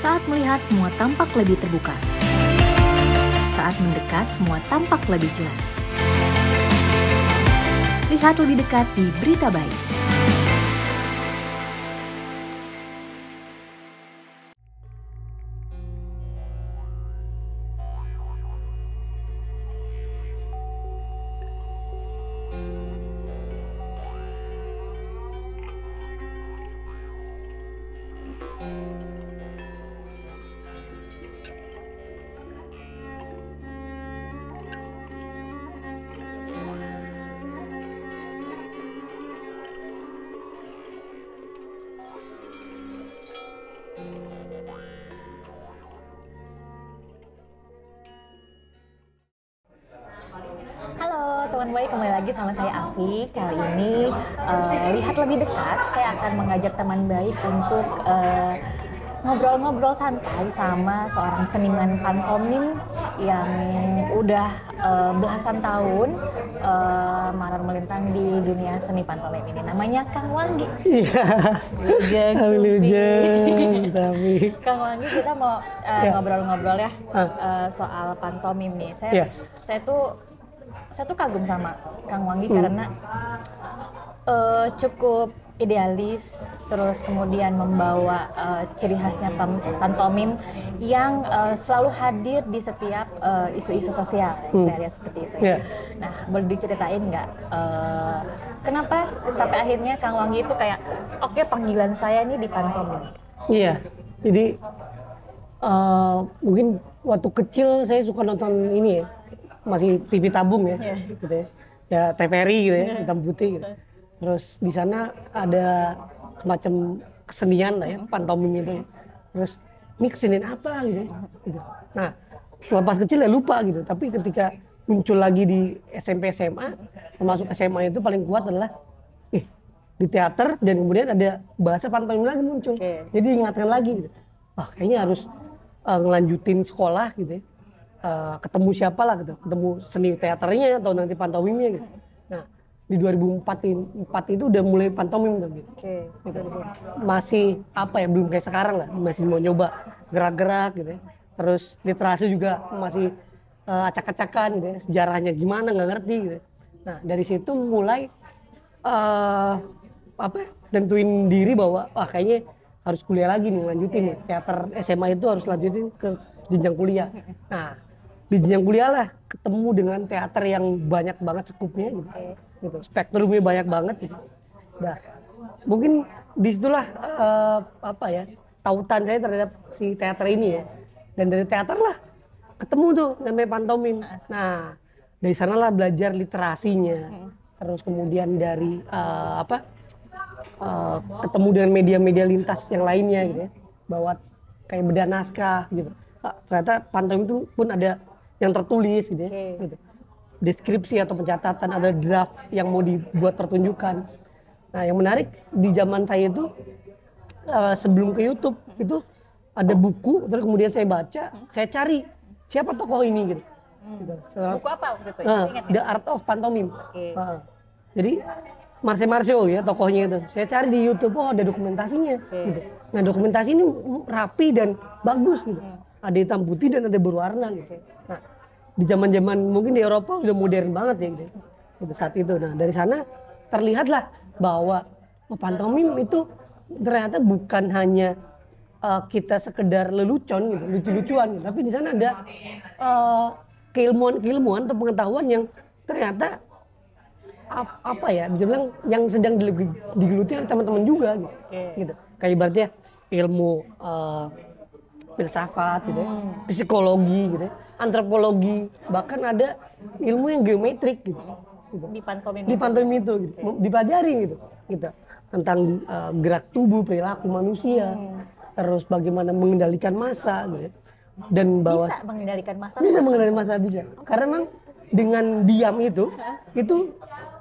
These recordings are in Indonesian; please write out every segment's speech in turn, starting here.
Saat melihat semua tampak lebih terbuka. Saat mendekat semua tampak lebih jelas. Lihat lebih dekat di Berita Baik. Halo teman baik, kembali lagi sama saya Afi. Kali ini lihat lebih dekat, saya akan mengajak teman baik untuk ngobrol-ngobrol santai sama seorang seniman pantomim yang udah belasan tahun malar melintang di dunia seni pantomim ini. Namanya Kang Wanggi. Iya. Wilujeng, tapi Kang Wanggi, kita mau ngobrol-ngobrol ya soal pantomim nih. Saya tuh kagum sama Kang Wanggi karena cukup idealis, terus kemudian membawa ciri khasnya pantomim yang selalu hadir di setiap isu-isu sosial. Saya lihat seperti itu. Nah, boleh diceritain nggak kenapa sampai akhirnya Kang Wanggi itu kayak oke, panggilan saya ini di pantomim? Iya, jadi mungkin waktu kecil saya suka nonton ini ya, masih TV tabung ya, gitu ya, ya TVRI gitu ya, hitam putih gitu. Terus di sana ada semacam kesenian lah ya, pantomim itu. Terus ini kesenian apa gitu, gitu. Nah, selepas kecil ya lupa gitu, tapi ketika muncul lagi di SMP SMA, termasuk SMA itu paling kuat adalah di teater, dan kemudian ada bahasa pantomim lagi muncul. Jadi diingatkan lagi gitu. Wah, kayaknya harus ngelanjutin sekolah gitu ya. Ketemu siapa lah gitu, ketemu seni teaternya atau nanti pantomimnya gitu. Nah, di 2004 itu udah mulai pantomim gitu. Gitu. Masih apa ya, belum kayak sekarang lah, masih mau nyoba gerak-gerak gitu ya. Terus literasi juga masih acak-acakan gitu ya, sejarahnya gimana nggak ngerti gitu. Nah, dari situ mulai nentuin diri bahwa kayaknya harus kuliah lagi nih, lanjutin nih. Teater SMA itu harus lanjutin ke jenjang kuliah. Nah, di jenjang kuliah lah ketemu dengan teater yang banyak banget skupnya gitu. Spektrumnya banyak banget gitu. Nah, mungkin disitulah tautan saya terhadap si teater ini ya. Dan dari teater lah ketemu tuh namanya pantomim. Nah, dari sanalah belajar literasinya. Terus kemudian dari ketemu dengan media-media lintas yang lainnya gitu ya. Bahwa kayak bedah naskah gitu. Ternyata pantomim itu pun ada yang tertulis gitu ya. Gitu. Deskripsi atau pencatatan, ada draft yang mau dibuat pertunjukan. Nah, yang menarik di zaman saya itu sebelum ke YouTube itu ada buku, terus kemudian saya baca, saya cari siapa tokoh ini gitu. Buku apa waktu itu? The Art of Pantomime. Jadi Marcio ya tokohnya itu. Saya cari di YouTube, ada dokumentasinya gitu. Nah, dokumentasi ini rapi dan bagus gitu. Ada hitam putih dan ada berwarna gitu. Nah, di zaman-zaman mungkin di Eropa udah modern banget ya gitu. Gitu saat itu. Nah, dari sana terlihatlah bahwa pantomim itu ternyata bukan hanya kita sekedar lelucon gitu, lucu-lucuan gitu. Tapi di sana ada keilmuan atau pengetahuan yang ternyata bisa bilang yang sedang digeluti oleh teman-teman juga gitu. Kayak ibaratnya ilmu filsafat gitu ya, psikologi gitu ya, antropologi, bahkan ada ilmu yang geometrik gitu. Di pantomim itu gitu. Dipelajari gitu. Tentang gerak tubuh, perilaku manusia, terus bagaimana mengendalikan massa gitu ya. Dan bisa mengendalikan massa? Bisa mengendalikan massa, bisa. Karena memang dengan diam itu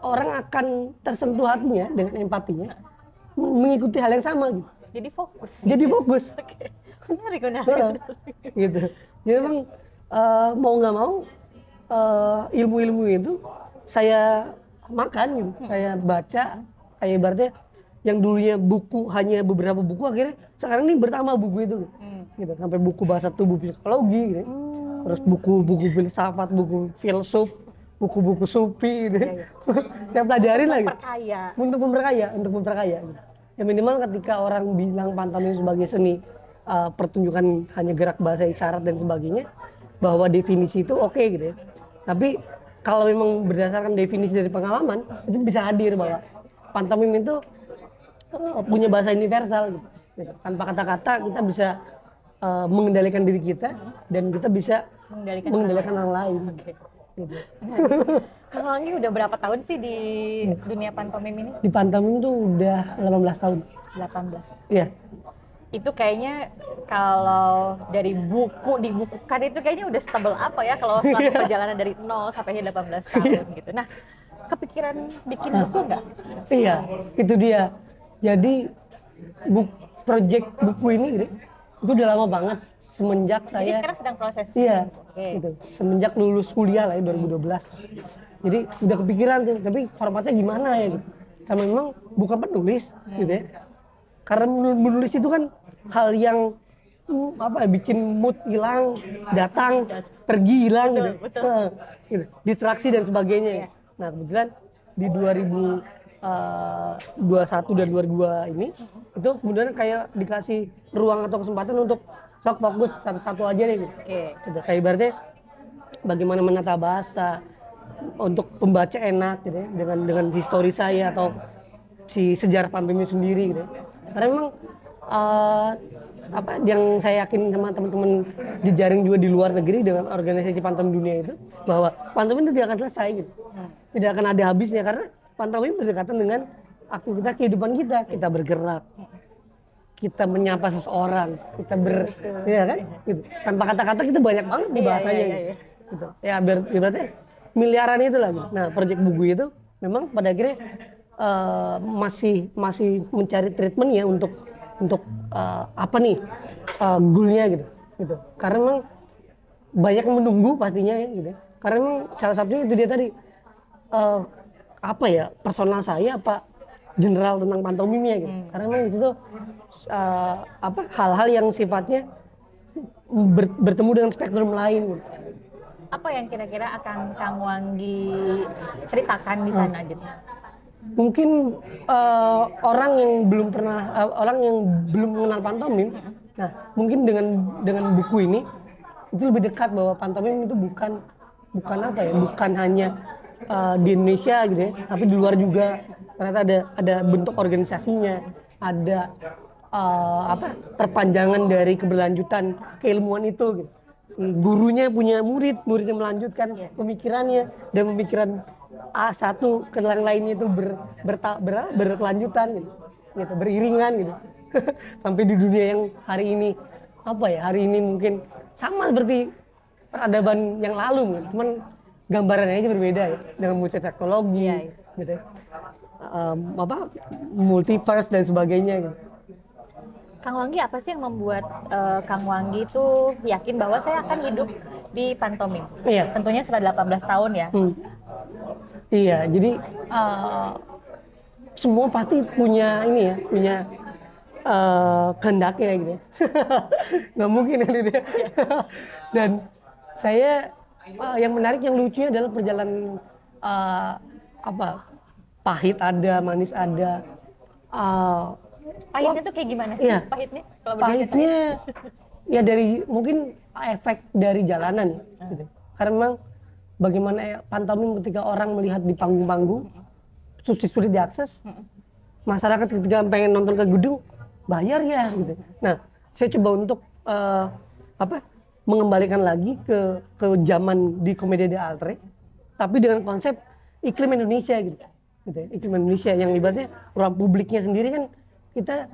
orang akan tersentuh hatinya dengan empatinya, mengikuti hal yang sama gitu. Jadi fokus. Menarik. Gitu. Jadi memang mau nggak mau ilmu-ilmu itu saya makan gitu, saya baca. Kayak ibaratnya yang dulunya buku hanya beberapa buku, akhirnya sekarang ini bertambah buku itu. gitu, sampai buku bahasa tubuh psikologi gitu. Terus buku-buku filsafat, buku filsuf, buku-buku sufi gitu. Saya pelajarin lagi untuk memperkaya gitu. Ya minimal ketika orang bilang pantomim sebagai seni pertunjukan hanya gerak bahasa isyarat dan sebagainya, bahwa definisi itu oke gitu ya. Tapi kalau memang berdasarkan definisi dari pengalaman, itu bisa hadir bahwa pantomim itu punya bahasa universal gitu. Tanpa kata-kata kita bisa mengendalikan diri kita dan kita bisa mengendalikan orang lain. Okay. Gitu. Kang Wanggi udah berapa tahun sih di dunia pantomim ini? Di pantomim tuh udah 18 tahun. 18. Iya. Itu kayaknya kalau dari buku dibukukan itu kayaknya udah stable apa ya kalau selama perjalanan dari 0 sampai 18 tahun gitu. Nah, kepikiran bikin buku nggak? Iya, itu dia. Jadi project buku ini itu udah lama banget semenjak saya. Jadi sekarang sedang proses. Iya. Okay. Gitu. Semenjak lulus kuliah lah ya 2012. Jadi udah kepikiran tuh, tapi formatnya gimana ya gitu. Sama memang bukan penulis gitu ya. Karena menulis itu kan hal yang bikin mood hilang, datang, pergi hilang gitu. Gitu. Distraksi dan sebagainya. Nah, kebetulan di 2021 dan 2022 ini itu kemudian kayak dikasih ruang atau kesempatan untuk sok fokus satu-satu aja nih gitu. Gitu. Kayak ibaratnya bagaimana menata bahasa untuk pembaca enak gitu ya, dengan histori saya atau si sejarah pantomim sendiri gitu. Karena memang yang saya yakin sama teman-teman jejaring juga di luar negeri dengan organisasi pantomim dunia itu, bahwa pantomim itu tidak akan selesai gitu. Tidak akan ada habisnya karena pantomim berdekatan dengan aktivitas kehidupan kita. Kita bergerak, kita menyapa seseorang, kita ya kan? Gitu. Tanpa kata-kata kita banyak banget di bahasanya gitu. Ya berarti miliaran itu lah gitu. Nah, proyek buku itu memang pada akhirnya masih mencari treatment ya untuk goalnya gitu. Karena memang banyak yang menunggu pastinya ya gitu. Karena memang salah satunya itu dia tadi personal saya general tentang pantomimnya gitu. Karena memang itu tuh hal-hal yang sifatnya bertemu dengan spektrum lain gitu. Apa yang kira-kira akan Kang Wanggi ceritakan di sana gitu? Mungkin orang yang belum mengenal pantomim, nah mungkin dengan buku ini itu lebih dekat bahwa pantomim itu bukan hanya di Indonesia gitu ya, tapi di luar juga. Ternyata ada bentuk organisasinya, ada perpanjangan dari keberlanjutan keilmuan itu gitu. Gurunya punya muridnya melanjutkan pemikirannya, dan pemikiran A1 ke yang lainnya itu berkelanjutan gitu, beriringan gitu. Sampai di dunia yang hari ini mungkin sama seperti peradaban yang lalu gitu. Cuman gambarannya aja berbeda ya, dengan multi teknologi gitu. Multiverse dan sebagainya gitu. Kang Wanggi, apa sih yang membuat Kang Wanggi itu yakin bahwa saya akan hidup di pantomim? Iya. Tentunya sudah 18 tahun ya. Iya, jadi semua pasti punya kehendaknya gitu. Nggak mungkin kan itu ya. Dan saya yang menarik, yang lucunya adalah perjalanan pahit ada, manis ada. Pahitnya tuh kayak gimana sih? Iya. Pahitnya ya dari mungkin efek dari jalanan gitu. Karena memang bagaimana pantomim ketika orang melihat di panggung-panggung sulit diakses. Masyarakat ketika pengen nonton ke gedung bayar ya gitu. Nah, saya coba untuk mengembalikan lagi ke zaman di Commedia dell'arte, tapi dengan konsep iklim Indonesia gitu. Iklim Indonesia yang ibaratnya ruang publiknya sendiri kan kita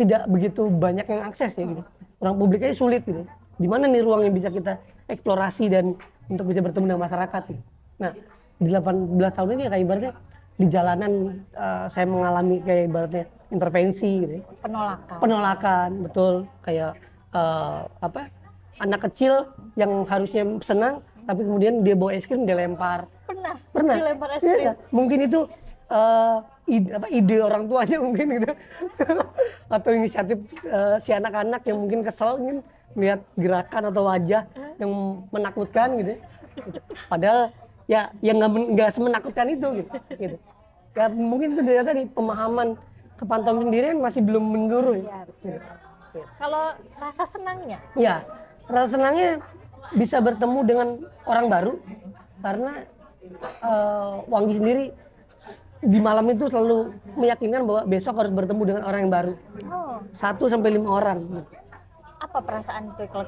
tidak begitu banyak yang akses ya gitu. Ruang publiknya sulit gitu. Di mana nih ruang yang bisa kita eksplorasi dan untuk bisa bertemu dengan masyarakat gitu. Nah, di 18 tahun ini kayak ibaratnya di jalanan saya mengalami kayak ibaratnya intervensi gitu. Penolakan, betul. Kayak anak kecil yang harusnya senang tapi kemudian dia bawa es krim, dia lempar. Pernah dilempar es krim. Iya, mungkin itu ide orang tuanya mungkin gitu. Atau inisiatif si anak-anak yang mungkin kesel mungkin lihat gerakan atau wajah yang menakutkan gitu. Padahal ya yang nggak semenakutkan itu gitu. Ya mungkin itu dari tadi pemahaman ke pantomim sendiri masih belum menurun. Ya, betul. Kalau rasa senangnya? Ya, rasa senangnya bisa bertemu dengan orang baru karena Wanggi sendiri di malam itu selalu meyakinkan bahwa besok harus bertemu dengan orang yang baru. 1-5 orang. Apa perasaan itu kalau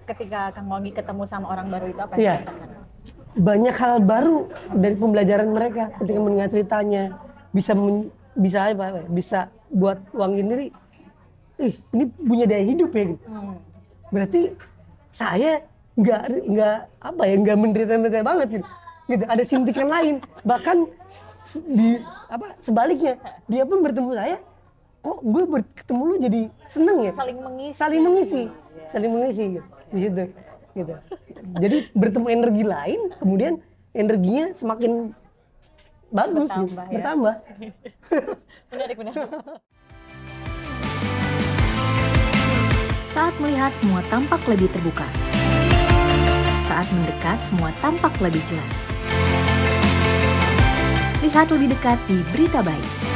ketika Kang Wanggi ketemu sama orang baru itu apa yang dirasakan? Banyak hal baru dari pembelajaran mereka ketika mendengar ceritanya bisa buat Wanggi sendiri. Ini punya daya hidup ya gitu. Berarti saya nggak menderita banget gitu. Ada sintikan lain. Bahkan sebaliknya dia pun bertemu saya, kok gue ketemu lu jadi seneng ya. Saling mengisi gitu. Di situ gitu. Jadi bertemu energi lain, kemudian energinya semakin bagus bertambah. Menarik. Saat melihat semua tampak lebih terbuka. Saat mendekat semua tampak lebih jelas. Lihat lebih dekat di Berita Baik.